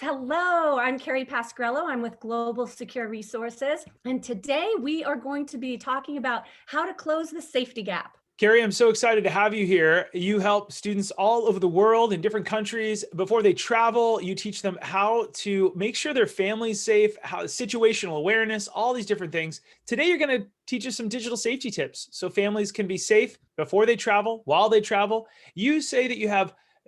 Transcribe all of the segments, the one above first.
Hello, I'm Carrie Pasquarello. I'm with Global Secure Resources. And today we are going to be talking about how to close the safety gap. Carrie, I'm so excited to have you here. You help students all over the world in different countries. Before they travel, you teach them how to make sure their family's safe, how situational awareness, all these different things. Today, you're going to teach us some digital safety tips so families can be safe before they travel, while they travel. You say that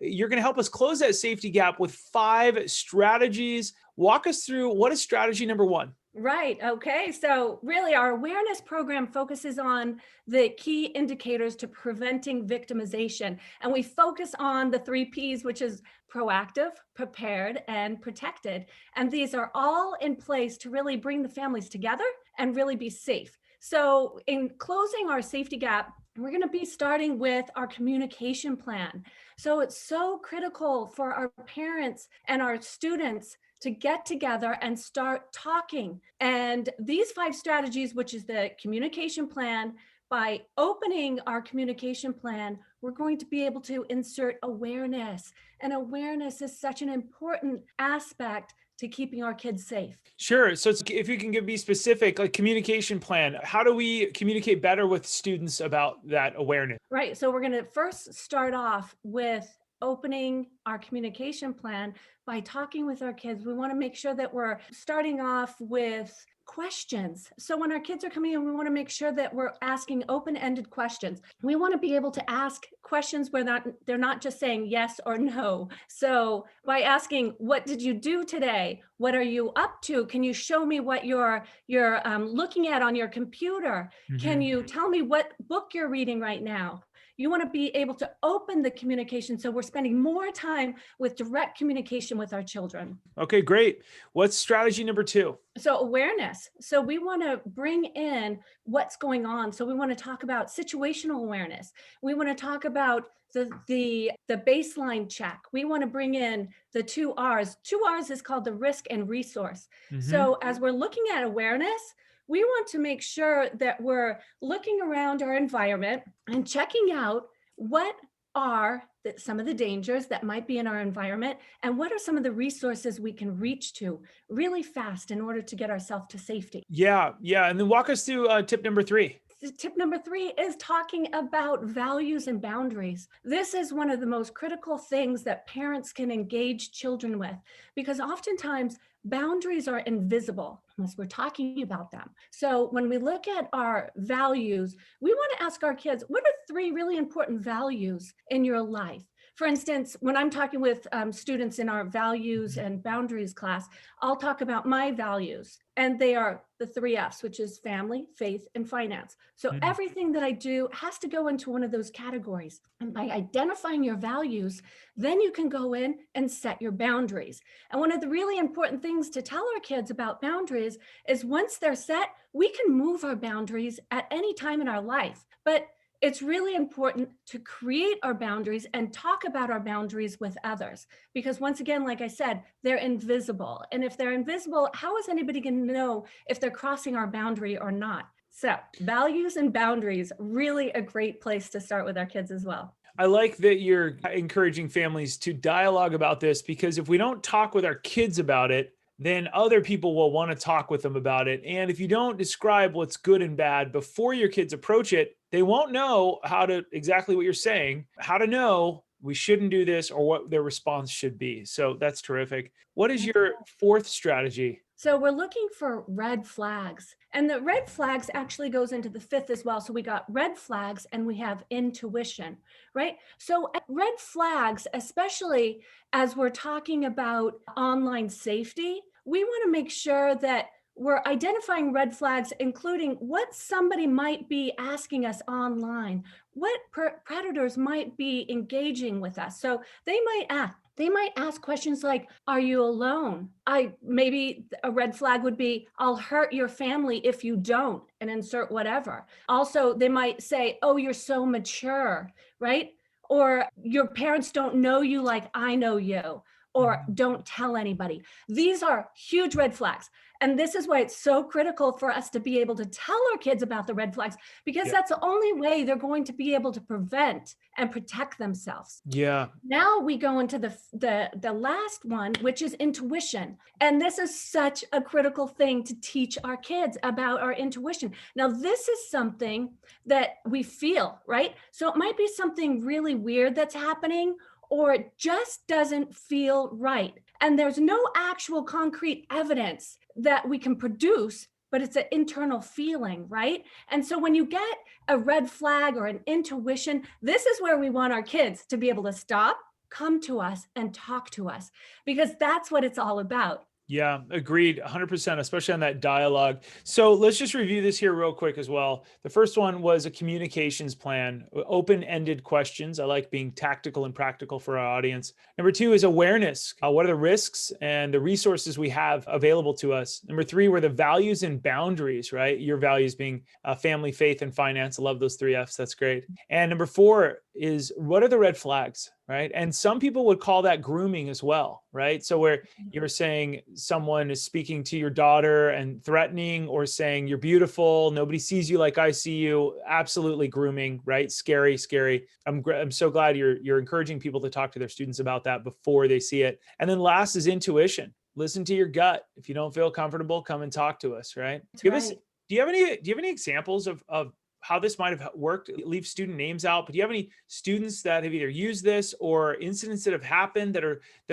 you're going to help us close that safety gap with 5 strategies. Walk us through what is strategy number 1? Right. Okay. So, really, our awareness program focuses on the key indicators to preventing victimization. And we focus on the 3 Ps, which is proactive, prepared, and protected. And these are all in place to really bring the families together and really be safe. So, in closing our safety gap, we're going to be starting with our communication plan. So, it's so critical for our parents and our students to get together and start talking. And these 5 strategies, which is the communication plan, by opening our communication plan, we're going to be able to insert awareness. And awareness is such an important aspect to keeping our kids safe. Sure. So if you can be specific, like communication plan, how do we communicate better with students about that awareness? Right. So we're going to first start off with opening our communication plan by talking with our kids. We want to make sure that we're starting off with questions. So when our kids are coming in, we want to make sure that we're asking open-ended questions. We want to be able to ask questions where they're not just saying yes or no. So by asking, what did you do today? What are you up to? Can you show me what you're looking at on your computer? Can you tell me what book you're reading right now? You want to be able to open the communication so we're spending more time with direct communication with our children. Okay, great. What's strategy number 2? So awareness. So we want to bring in what's going on. So we want to talk about situational awareness. We want to talk about the baseline check. We want to bring in the 2 R's. 2 R's is called the risk and resource. So as we're looking at awareness, we want to make sure that we're looking around our environment and checking out what are some of the dangers that might be in our environment and what are some of the resources we can reach to really fast in order to get ourselves to safety. Yeah, yeah. And then walk us through tip number 3. Tip number 3 is talking about values and boundaries. This is one of the most critical things that parents can engage children with because oftentimes boundaries are invisible unless we're talking about them. So when we look at our values, we want to ask our kids, what are 3 really important values in your life? For instance, when I'm talking with students in our values and boundaries class, I'll talk about my values, and they are the 3 F's, which is family, faith, and finance. So everything that I do has to go into one of those categories. And by identifying your values, then you can go in and set your boundaries. And one of the really important things to tell our kids about boundaries is once they're set, we can move our boundaries at any time in our life. But it's really important to create our boundaries and talk about our boundaries with others. Because once again, like I said, they're invisible. And if they're invisible, how is anybody going to know if they're crossing our boundary or not? So values and boundaries, really a great place to start with our kids as well. I like that you're encouraging families to dialogue about this because if we don't talk with our kids about it, then other people will want to talk with them about it. And if you don't describe what's good and bad before your kids approach it, they won't know exactly what you're saying, how to know we shouldn't do this or what their response should be. So that's terrific. What is your 4th strategy? So we're looking for red flags, and the red flags actually goes into the 5th as well. So we got red flags and we have intuition, right? So red flags, especially as we're talking about online safety, we want to make sure that we're identifying red flags, including what somebody might be asking us online, what predators might be engaging with us. So they might ask questions like, are you alone? Maybe a red flag would be, I'll hurt your family if you don't, and insert whatever. Also, they might say, oh, you're so mature, right? Or your parents don't know you like I know you. or don't tell anybody. These are huge red flags. And this is why it's so critical for us to be able to tell our kids about the red flags, because Yeah. that's the only way they're going to be able to prevent and protect themselves. Yeah. Now we go into the last one, which is intuition. And this is such a critical thing to teach our kids about our intuition. Now, this is something that we feel, right? So it might be something really weird that's happening, or it just doesn't feel right. And there's no actual concrete evidence that we can produce, but it's an internal feeling, right? And so when you get a red flag or an intuition, this is where we want our kids to be able to stop, come to us, and talk to us, because that's what it's all about. Yeah, agreed 100%, especially on that dialogue. So let's just review this here real quick as well. The first one was a communications plan, open-ended questions. I like being tactical and practical for our audience. Number two is awareness. What are the risks and the resources we have available to us? Number three were the values and boundaries, right? Your values being family, faith, and finance. I love those three F's. That's great. And number four is, what are the red flags? Right. And some people would call that grooming as well. Right. So where you're saying someone is speaking to your daughter and threatening, or saying you're beautiful, nobody sees you like I see you, absolutely grooming, right? Scary, scary. I'm so glad you're encouraging people to talk to their students about that before they see it. And then last is intuition. Listen to your gut. If you don't feel comfortable, come and talk to us. Right. That's Give us, right. do you have any examples of how this might have worked? Leave student names out, but do you have any students that have either used this or incidents that have happened that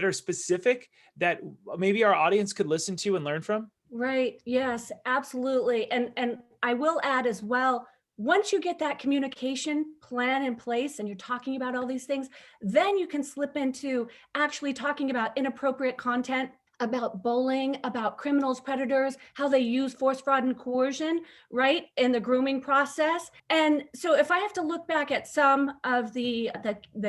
are specific that maybe our audience could listen to and learn from? Right. Yes, absolutely. And I will add as well, once you get that communication plan in place and you're talking about all these things, then you can slip into actually talking about inappropriate content, about bullying, about criminals, predators, how they use force, fraud, and coercion, right, in the grooming process. And so if I have to look back at some of the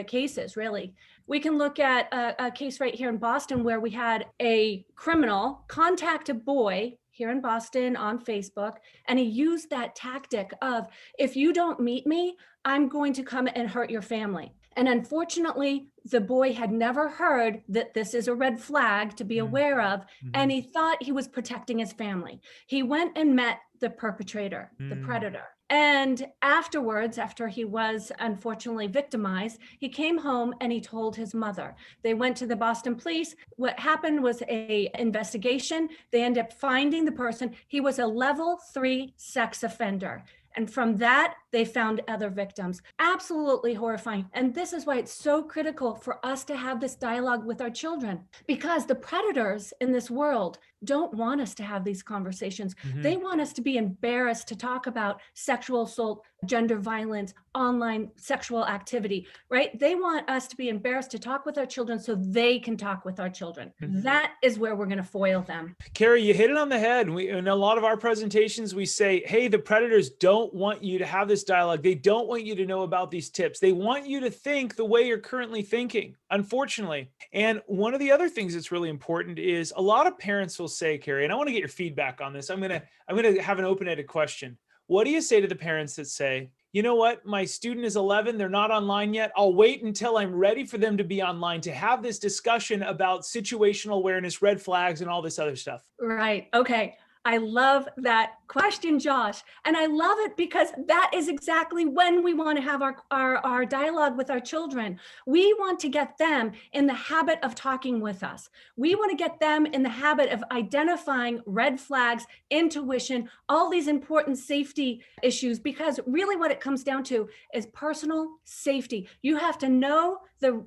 cases, really, we can look at a case right here in Boston where we had a criminal contact a boy here in Boston on Facebook, and he used that tactic of, if you don't meet me, I'm going to come and hurt your family. And unfortunately, the boy had never heard that this is a red flag to be aware of, and he thought he was protecting his family. He went and met the perpetrator, the predator. And afterwards, after he was unfortunately victimized, he came home and he told his mother. They went to the Boston police. What happened was a investigation. They ended up finding the person. He was a level 3 sex offender. And from that, they found other victims. Absolutely horrifying. And this is why it's so critical for us to have this dialogue with our children, because the predators in this world don't want us to have these conversations. They want us to be embarrassed to talk about sexual assault, gender violence, online sexual activity, right? They want us to be embarrassed to talk with our children so they can talk with our children. That is where we're going to foil them. Carrie, you hit it on the head. In a lot of our presentations, we say, hey, the predators don't want you to have this dialogue. They don't want you to know about these tips. They want you to think the way you're currently thinking, unfortunately. And one of the other things that's really important is a lot of parents will say, Carrie, and I want to get your feedback on this. I'm going to have an open-ended question. What do you say to the parents that say, you know what, my student is 11, they're not online yet. I'll wait until I'm ready for them to be online to have this discussion about situational awareness, red flags, and all this other stuff? Right. Okay. I love that question, Josh. And I love it because that is exactly when we want to have our dialogue with our children. We want to get them in the habit of talking with us. We want to get them in the habit of identifying red flags, intuition, all these important safety issues, because really what it comes down to is personal safety. You have to know the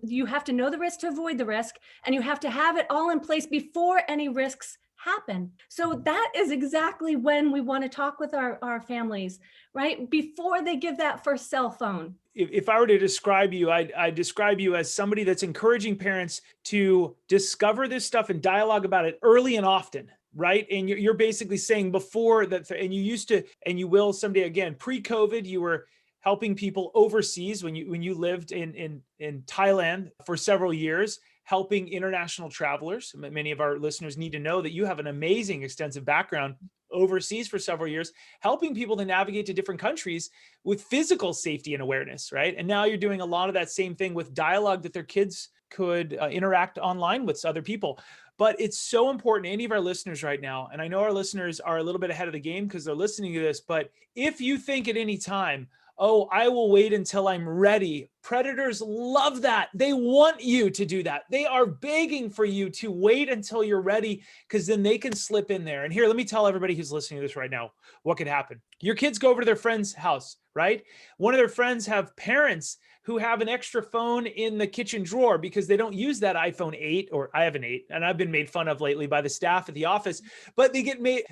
risk to avoid the risk, and you have to have it all in place before any risks happen. So that is exactly when we want to talk with our families, right? Before they give that first cell phone. If I were to describe you, I'd describe you as somebody that's encouraging parents to discover this stuff and dialogue about it early and often, right? And you're basically saying before that, and you used to, and you will someday again, pre-COVID, you were helping people overseas when you lived in Thailand for several years, helping international travelers. Many of our listeners need to know that you have an amazing extensive background overseas for several years, helping people to navigate to different countries with physical safety and awareness, right? And now you're doing a lot of that same thing with dialogue that their kids could interact online with other people. But it's so important, any of our listeners right now, and I know our listeners are a little bit ahead of the game because they're listening to this, but if you think at any time, oh, I will wait until I'm ready. Predators love that. They want you to do that. They are begging for you to wait until you're ready because then they can slip in there. And here, let me tell everybody who's listening to this right now what could happen. Your kids go over to their friend's house, right? One of their friends have parents who have an extra phone in the kitchen drawer because they don't use that iPhone 8, or I have an 8, and I've been made fun of lately by the staff at the office, but they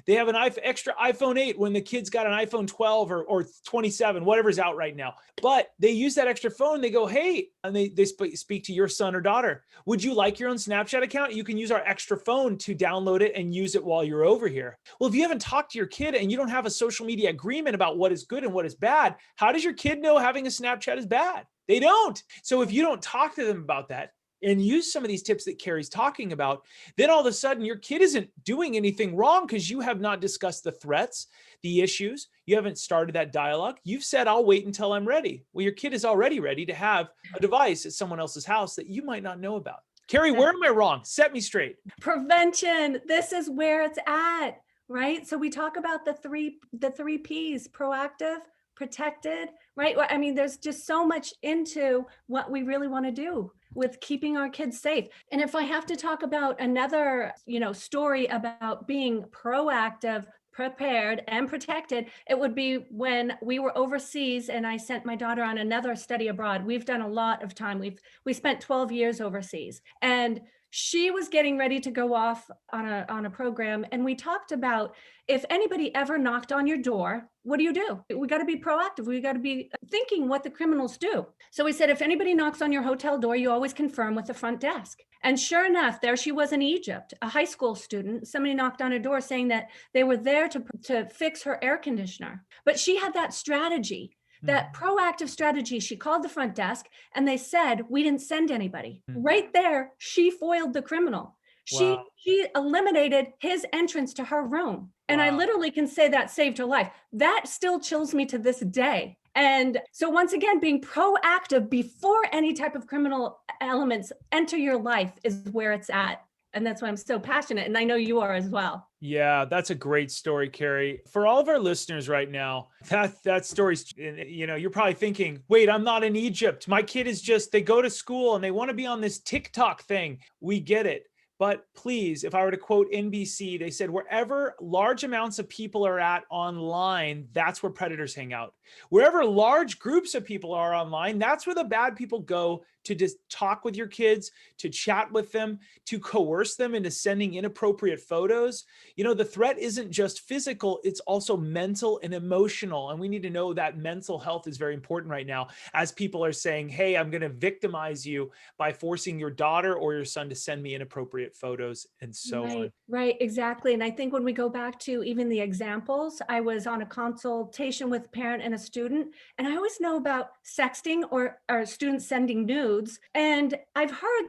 have an extra iPhone 8 when the kid's got an iPhone 12 or 27, whatever's out right now. But they use that extra phone. They go, hey, and they speak to your son or daughter. Would you like your own Snapchat account? You can use our extra phone to download it and use it while you're over here. Well, if you haven't talked to your kid and you don't have a social media agreement about what is good and what is bad, how does your kid know having a Snapchat is bad? They don't. So if you don't talk to them about that and use some of these tips that Carrie's talking about, then all of a sudden your kid isn't doing anything wrong because you have not discussed the threats, the issues. You haven't started that dialogue. You've said, I'll wait until I'm ready. Well, your kid is already ready to have a device at someone else's house that you might not know about. Carrie, where am I wrong? Set me straight. Prevention. This is where it's at, right? So we talk about the three P's: proactive, protected, right? I mean, there's just so much into what we really want to do with keeping our kids safe. And if I have to talk about another, story about being proactive, prepared, and protected, it would be when we were overseas and I sent my daughter on another study abroad. We've done a lot of time. We spent 12 years overseas, and she was getting ready to go off on a program. And we talked about, if anybody ever knocked on your door, what do? We got to be proactive. We got to be thinking what the criminals do. So we said, if anybody knocks on your hotel door, you always confirm with the front desk. And sure enough, there she was in Egypt, a high school student. Somebody knocked on her door saying that they were there to fix her air conditioner. But she had that strategy. That proactive strategy. She called the front desk and they said, we didn't send anybody. Right there, she foiled the criminal. Wow. She eliminated his entrance to her room. And I literally can say that saved her life. That still chills me to this day. And so once again, being proactive before any type of criminal elements enter your life is where it's at. And that's why I'm so passionate. And I know you are as well. Yeah, that's a great story, Carrie. For all of our listeners right now, that story's, you're probably thinking, wait, I'm not in Egypt. My kid is they go to school and they want to be on this TikTok thing. We get it. But please, if I were to quote NBC, they said, wherever large amounts of people are at online, that's where predators hang out. Wherever large groups of people are online, that's where the bad people go to just talk with your kids, to chat with them, to coerce them into sending inappropriate photos. The threat isn't just physical, it's also mental and emotional. And we need to know that mental health is very important right now, as people are saying, hey, I'm going to victimize you by forcing your daughter or your son to send me inappropriate photos and so on. Right, exactly. And I think when we go back to even the examples, I was on a consultation with a parent and a student, and I always know about sexting or students sending nudes. And I've heard,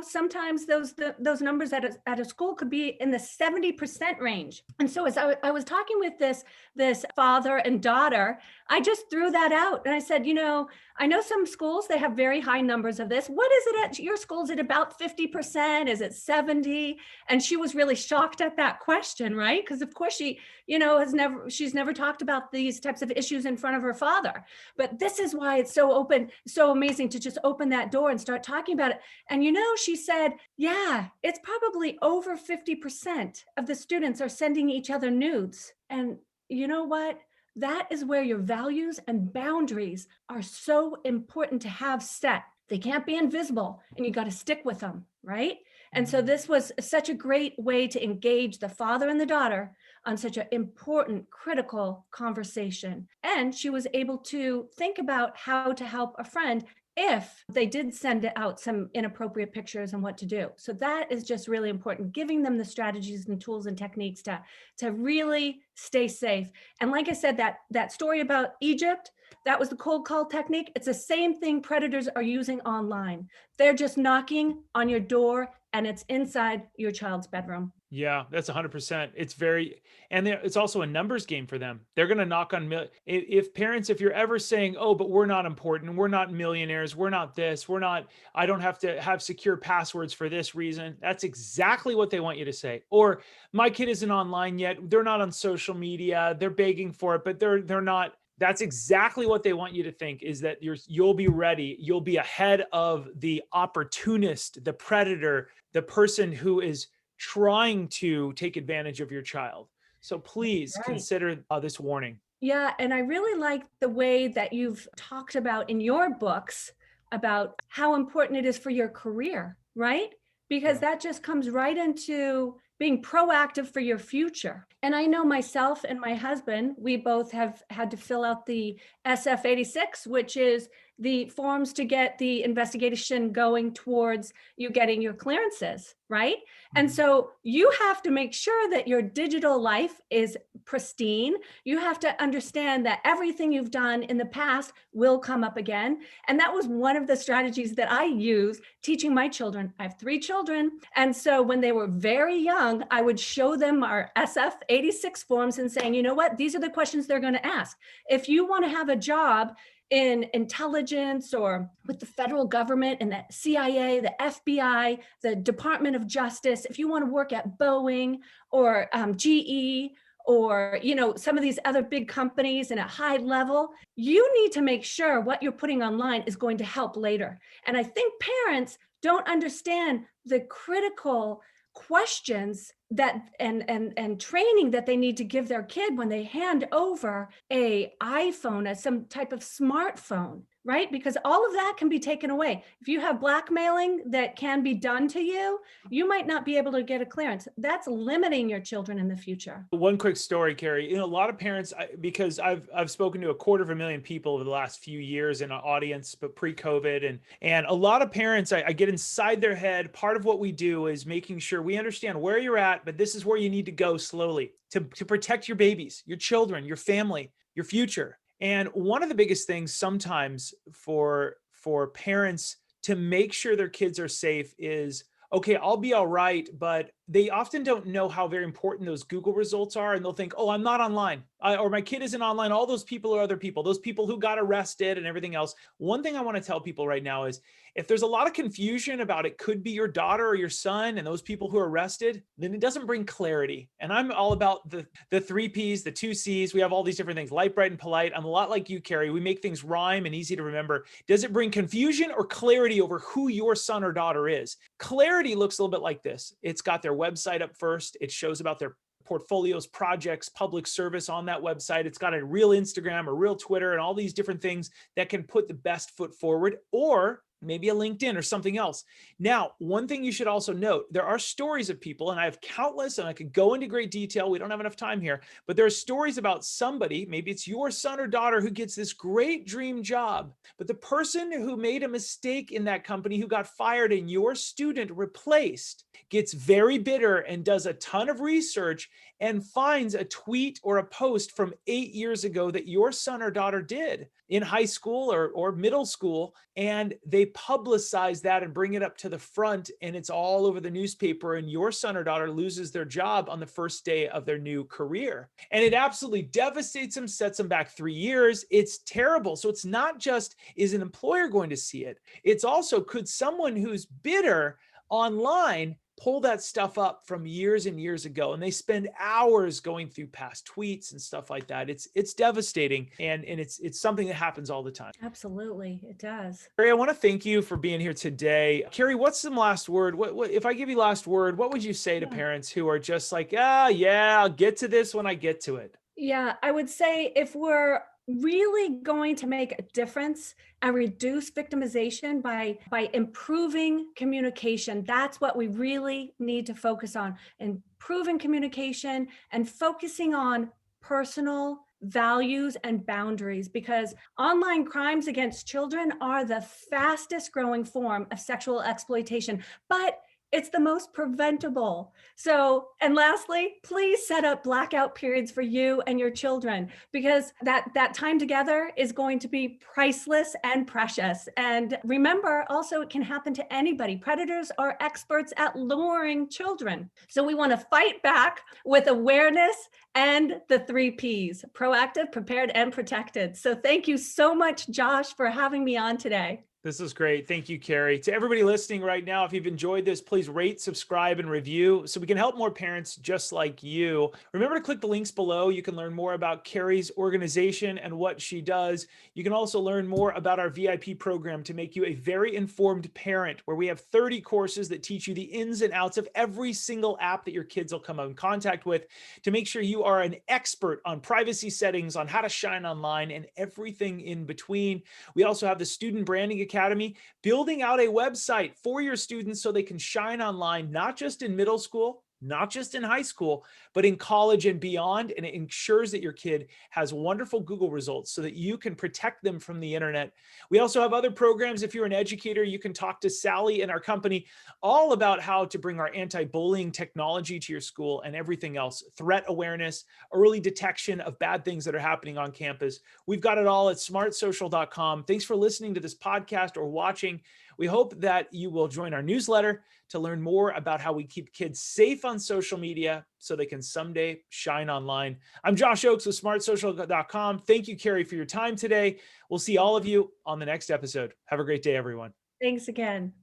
sometimes those numbers at a school could be in the 70% range. And so as I was talking with this father and daughter, I just threw that out. And I said, I know some schools, they have very high numbers of this. What is it at your school? Is it about 50%? Is it 70? And she was really shocked at that question, right? Because of course she, she's never talked about these types of issues in front of her father. But this is why it's so open, so amazing to just open that door and start talking about it. And she said, yeah, it's probably over 50% of the students are sending each other nudes. And you know what? That is where your values and boundaries are so important to have set. They can't be invisible, and you got to stick with them, right? And so this was such a great way to engage the father and the daughter on such an important, critical conversation. And she was able to think about how to help a friend if they did send out some inappropriate pictures and what to do. So that is just really important, giving them the strategies and tools and techniques to really stay safe. And like I said, that story about Egypt, that was the cold call technique. It's the same thing predators are using online. They're just knocking on your door and it's inside your child's bedroom. Yeah, that's 100%. It's also a numbers game for them. They're going to knock on if parents, if you're ever saying, "Oh, but we're not important, we're not millionaires, we're not this, we're not, I don't have to have secure passwords for this reason." That's exactly what they want you to say. Or my kid isn't online yet, they're not on social media, they're begging for it, but they're not. That's exactly what they want you to think, is that you'll be ready. You'll be ahead of the opportunist, the predator, the person who is trying to take advantage of your child. So please Right. consider this warning. Yeah, and I really like the way that you've talked about in your books about how important it is for your career, right? Because Yeah. that just comes right into being proactive for your future. And I know myself and my husband, we both have had to fill out the SF-86, which is the forms to get the investigation going towards you getting your clearances, right? And Mhm. so you have to make sure that your digital life is pristine. You have to understand that everything you've done in the past will come up again. And that was one of the strategies that I use teaching my children. I have 3 children. And so when they were very young, I would show them our SF-86 forms and saying, you know what, these are the questions they're going to ask. If you want to have a job in intelligence or with the federal government and the CIA, the FBI, the Department of Justice, if you want to work at Boeing or GE, or some of these other big companies and at high level, you need to make sure what you're putting online is going to help later. And I think parents don't understand the critical questions that and training that they need to give their kid when they hand over a iPhone as some type of smartphone, right? Because all of that can be taken away. If you have blackmailing that can be done to you, you might not be able to get a clearance. That's limiting your children in the future. One quick story, Carrie. A lot of parents, because I've spoken to 250,000 people over the last few years in an audience, but pre-COVID, and a lot of parents, I get inside their head. Part of what we do is making sure we understand where you're at, but this is where you need to go slowly to protect your babies, your children, your family, your future. And one of the biggest things sometimes for parents to make sure their kids are safe is, okay, I'll be all right, but they often don't know how very important those Google results are. And they'll think, oh, I'm not online, or my kid isn't online. All those people are other people, those people who got arrested and everything else. One thing I want to tell people right now is, if there's a lot of confusion about it could be your daughter or your son and those people who are arrested, then it doesn't bring clarity. And I'm all about the 3 Ps, the 2 Cs. We have all these different things, light, bright, and polite. I'm a lot like you, Carrie. We make things rhyme and easy to remember. Does it bring confusion or clarity over who your son or daughter is? Clarity looks a little bit like this. It's got their website up first. It shows about their portfolios, projects, public service on that website. It's got a real Instagram or real Twitter and all these different things that can put the best foot forward, or maybe a LinkedIn or something else. Now, one thing you should also note, there are stories of people, and I have countless, and I could go into great detail. We don't have enough time here, but there are stories about somebody, maybe it's your son or daughter, who gets this great dream job, but the person who made a mistake in that company, who got fired and your student replaced, gets very bitter and does a ton of research and finds a tweet or a post from 8 years ago that your son or daughter did in high school or middle school, and they publicize that and bring it up to the front, and it's all over the newspaper, and your son or daughter loses their job on the first day of their new career. And it absolutely devastates them, sets them back 3 years. It's terrible. So it's not just, is an employer going to see it? It's also, could someone who's bitter online pull that stuff up from years and years ago, and they spend hours going through past tweets and stuff like that. It's devastating, and it's something that happens all the time. Absolutely, it does. Carrie, I want to thank you for being here today. Carrie, what's some last word? What if I give you last word, what would you say to Yeah. parents who are just like, ah, yeah, I'll get to this when I get to it? Yeah, I would say if we're really going to make a difference and reduce victimization by improving communication, that's what we really need to focus on. Improving communication and focusing on personal values and boundaries, because online crimes against children are the fastest growing form of sexual exploitation. But It's the most preventable. So, and lastly, please set up blackout periods for you and your children, because that time together is going to be priceless and precious. And remember, also, it can happen to anybody. Predators are experts at luring children. So we want to fight back with awareness and the 3 Ps: proactive, prepared, and protected. So thank you so much, Josh, for having me on today. This is great. Thank you, Carrie. To everybody listening right now, if you've enjoyed this, please rate, subscribe, and review so we can help more parents just like you. Remember to click the links below. You can learn more about Carrie's organization and what she does. You can also learn more about our VIP program to make you a very informed parent, where we have 30 courses that teach you the ins and outs of every single app that your kids will come in contact with, to make sure you are an expert on privacy settings, on how to shine online, and everything in between. We also have the Student Branding Academy, building out a website for your students so they can shine online, not just in middle school, not just in high school, but in college and beyond. And it ensures that your kid has wonderful Google results so that you can protect them from the internet. We also have other programs. If you're an educator, you can talk to Sally in our company, all about how to bring our anti-bullying technology to your school and everything else: threat awareness, early detection of bad things that are happening on campus. We've got it all at smartsocial.com. Thanks for listening to this podcast or watching. We hope that you will join our newsletter to learn more about how we keep kids safe on social media so they can someday shine online. I'm Josh Oakes with smartsocial.com. Thank you, Carrie, for your time today. We'll see all of you on the next episode. Have a great day, everyone. Thanks again.